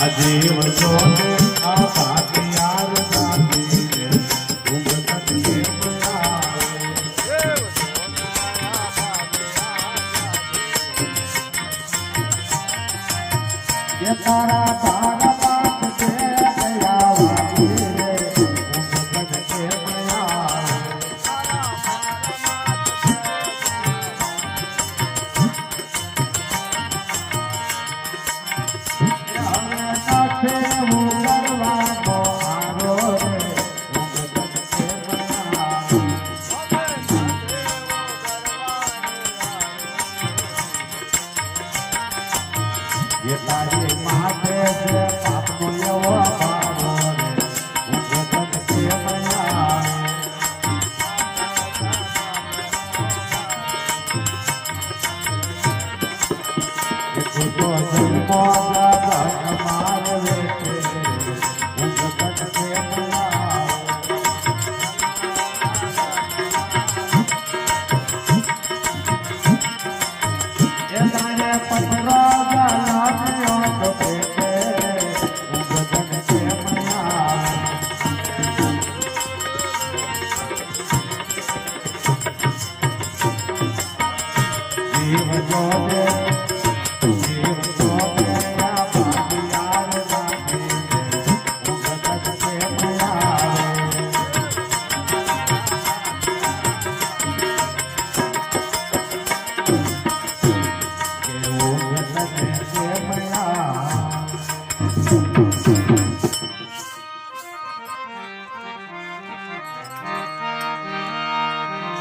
અજીવ જોને આ ભાતિયાર દાદી રે ઉગત કે ये तारा तारा बात से गया वाली रे उगत के बया ये तारे माथे से पाप को पारो रे उगत के बया ये तुझो जन्मो जाग मार लेते उगत के बया ये तारे पत्रा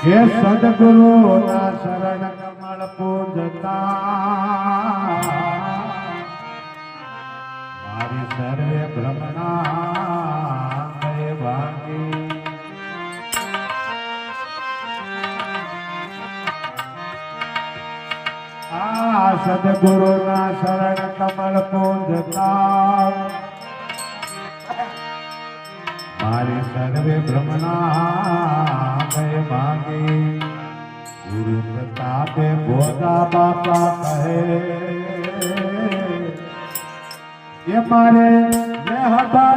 हे सदगुरु ना शरण कमल पूजता मारी सर्वे भ्रमणा गए भागी सदगुरु ना शरण कमल पूजता मारी सर्वे भ्रमणा गए भागे गुरु प्रतापे बोधा बापा कहे ये मारे हटा